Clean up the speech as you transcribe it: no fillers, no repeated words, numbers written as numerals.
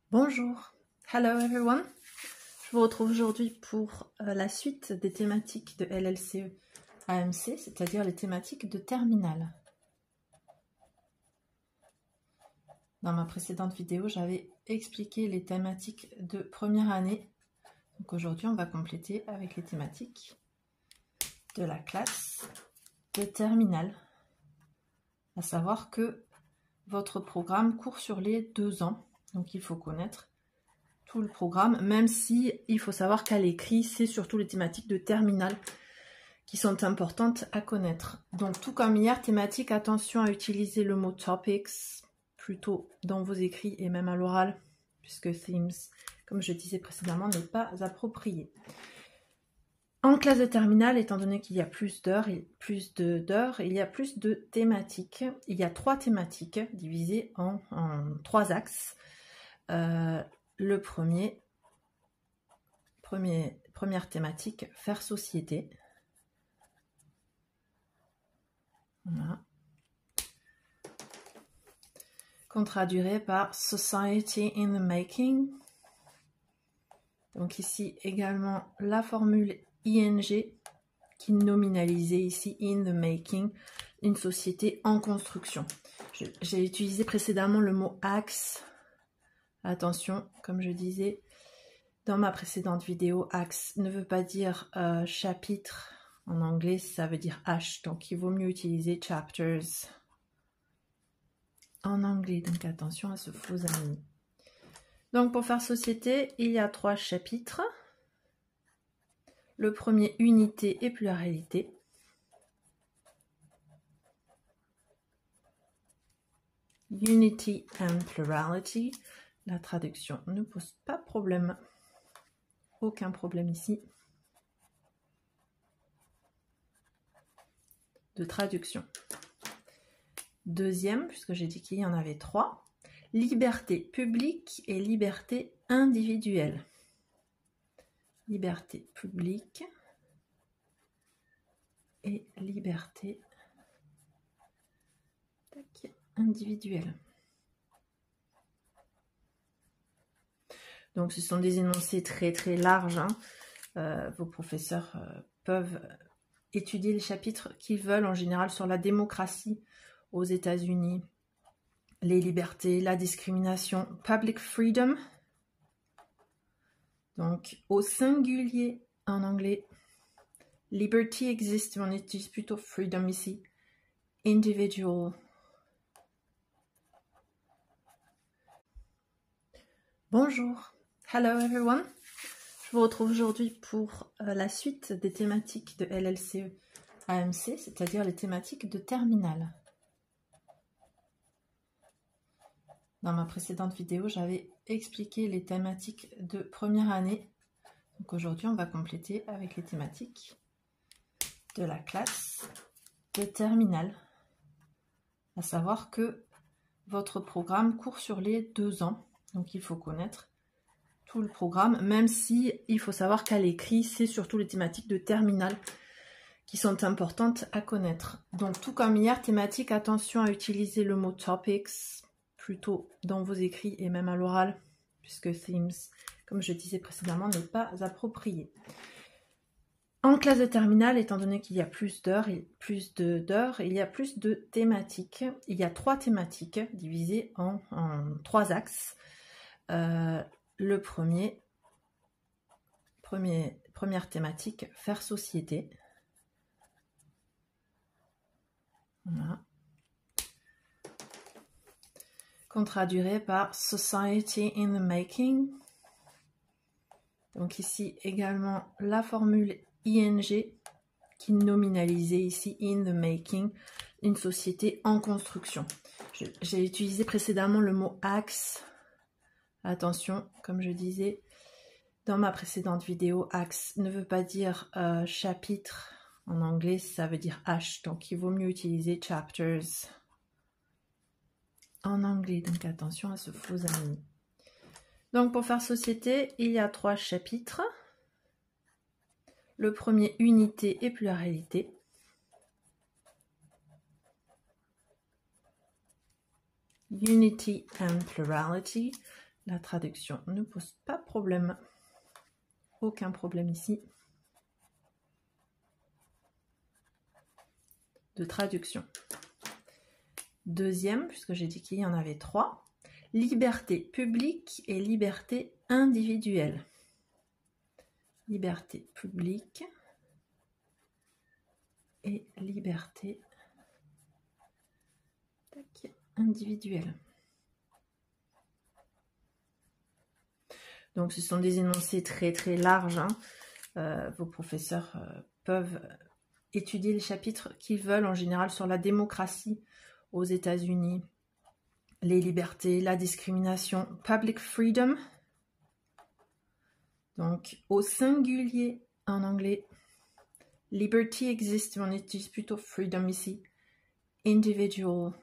Bonjour, hello everyone. Je vous retrouve aujourd'hui pour la suite des thématiques de LLCE AMC, c'est-à-dire les thématiques de terminale. Dans ma précédente vidéo, j'avais expliqué les thématiques de première année. Donc aujourd'hui, on va compléter avec les thématiques de la classe de terminale. À savoir que votre programme court sur les 2 ans. Donc il faut connaître tout le programme, même si il faut savoir qu'à l'écrit, c'est surtout les thématiques de terminale qui sont importantes à connaître. Donc tout comme hier, thématique, attention à utiliser le mot topics plutôt dans vos écrits et même à l'oral, puisque themes, comme je disais précédemment, n'est pas approprié. En classe de terminale, étant donné qu'il y a plus d'heures, il y a plus de thématiques. Il y a 3 thématiques divisées en 3 axes. Le première thématique, faire société. Voilà. Qu'on traduirait par Society in the Making. Donc ici également la formule ing qui nominalisait ici in the making, une société en construction. J'ai utilisé précédemment le mot axe. Attention, comme je disais dans ma précédente vidéo, axe ne veut pas dire chapitre. En anglais, ça veut dire H. Donc, il vaut mieux utiliser chapters en anglais. Donc, attention à ce faux ami. Donc, pour faire société, il y a 3 chapitres. Le premier, unité et pluralité. Unity and plurality. La traduction ne pose pas de problème. Aucun problème ici. De traduction. Deuxième, puisque j'ai dit qu'il y en avait 3, liberté publique et liberté individuelle. Liberté publique et liberté individuelle. Donc ce sont des énoncés très très larges. Vos professeurs peuvent étudier les chapitres qu'ils veulent, en général sur la démocratie aux États-Unis, les libertés, la discrimination, public freedom, donc au singulier en anglais, liberty existe, on utilise plutôt freedom ici, individual. Bonjour, hello everyone. Je vous retrouve aujourd'hui pour la suite des thématiques de LLCE AMC, c'est-à-dire les thématiques de terminale. Dans ma précédente vidéo, j'avais expliqué les thématiques de première année. Donc aujourd'hui, on va compléter avec les thématiques de la classe de terminale. À savoir que votre programme court sur les 2 ans. Donc il faut connaître tout le programme, même si il faut savoir qu'à l'écrit, c'est surtout les thématiques de terminale qui sont importantes à connaître. Donc tout comme hier, thématique, attention à utiliser le mot topics plutôt dans vos écrits et même à l'oral, puisque themes, comme je disais précédemment, n'est pas approprié. En classe de terminale, étant donné qu'il y a plus d'heures, il y a plus de thématiques. Il y a 3 thématiques divisées en 3 axes. Le première thématique, faire société. Voilà. Qu'on traduirait par Society in the Making. Donc ici également la formule ing qui nominalisait ici in the making, une société en construction. J'ai utilisé précédemment le mot axe. Attention, comme je disais dans ma précédente vidéo, axe ne veut pas dire chapitre. En anglais, ça veut dire H. Donc, il vaut mieux utiliser chapters en anglais. Donc, attention à ce faux ami. Donc, pour faire société, il y a 3 chapitres. Le premier, unité et pluralité. Unity and plurality. La traduction ne pose pas de problème. Aucun problème ici. De traduction. Deuxième, puisque j'ai dit qu'il y en avait 3. Liberté publique et liberté individuelle. Liberté publique et liberté individuelle. Donc ce sont des énoncés très très larges. Hein. Vos professeurs peuvent étudier les chapitres qu'ils veulent, en général sur la démocratie aux États-Unis, les libertés, la discrimination, public freedom. Donc au singulier en anglais, liberty existe, on utilise plutôt freedom ici. Individual